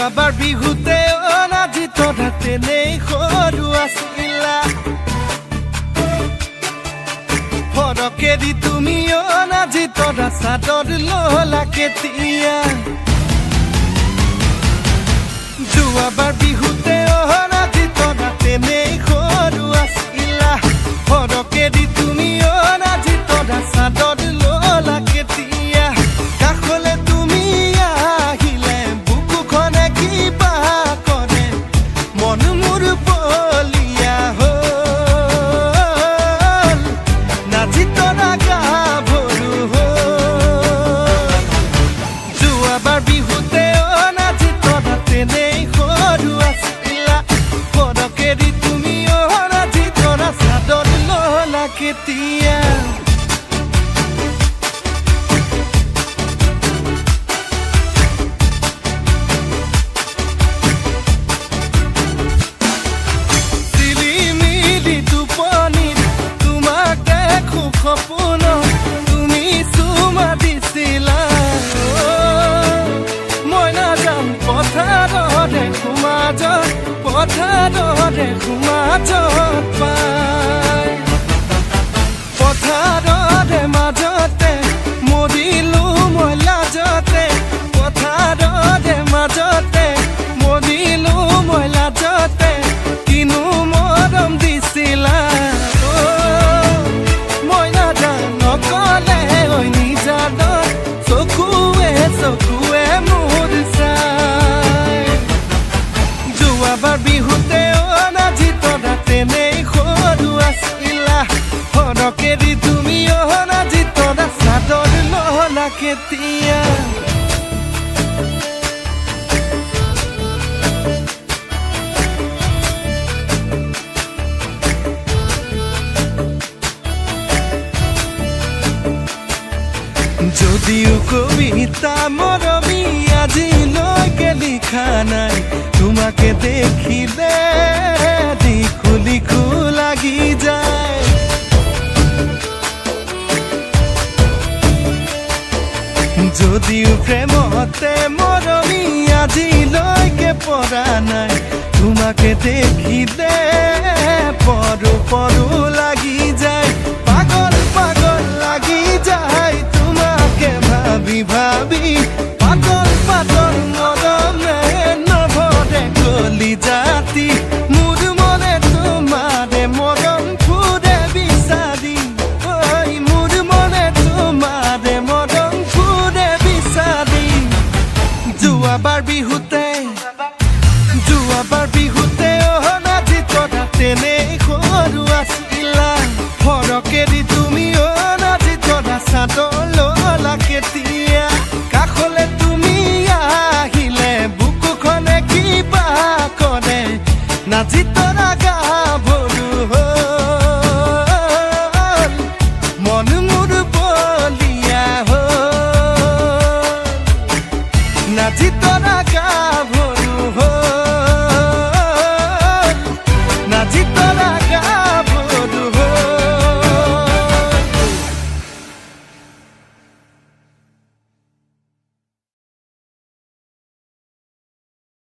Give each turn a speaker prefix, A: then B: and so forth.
A: যোৱাবাৰ বিহুতে অনাজি তৰা তেনেই সৰু আছিলা ফৰকেদি তুমি অনাজি তৰা চাদৰ ললা কেতিয়া যোৱাবাৰ বিহুতে অনাজি তৰা তেনেই সৰু আছিলা ফৰকেদি তুমি অনাজি তৰা চাদৰ ললা কেতিয়া কাষলে তুমি আহিলে বুকুখনে কিবা কৰে মন মোৰ বলিয়া হ'ল নাচি তৰা গাভৰু হ'ল যোৱাবাৰ বিহুতে অনাজি তৰা তেনেই সৰু আছিলা ফৰকেদি তুমি অনাজি তৰা চাদৰ ললা কেতিয়া সপোন তুমি চুমা দিছিলা মই নাযাম পথাৰৰে সমাজত পাই পথাৰৰে মাজতে মৰিলো মই লাজতে পথাৰৰে মাজতে মৰিলো মই লাজতে কিনো মৰম দিছিলা চকুৱে মোৰ চাই যোৱাবাৰ বিহুতে অনাজি তৰা তেনেই সৰু আছিলা ফৰকেদি তুমি অনাজি তৰা চাদৰ ললা কেতিয়া যদিও কবিতা মৰমী আজিলৈকে লিখা নাই তোমাকে দেখিলে লিখো লিখো লাগি যায় যদিও প্ৰেমতে মৰমী আজিলৈকে পৰা নাই তোমাকে দেখিলে পৰো পৰো লাগি যায় পাগল পাগল লাগি যায় ভাবি ভাবি পাতল পাতল মৰমে নভৰে কলি জাতি মোৰ মনে তোমাৰে মৰম ফুৰে বিচাৰি ঐ মোৰ মনে তোমাৰে মৰম ফুৰে বিচাৰি যোৱাবাৰ বিহুতে অনাজি তৰা তেনেই সৰু আছিলা ফৰকেদি তুমি অনাজি তৰা চাদৰ ললা কেতিয়া কাষলে তুমি আহিলে বুকুখনে কিবা কৰে নাচি তৰা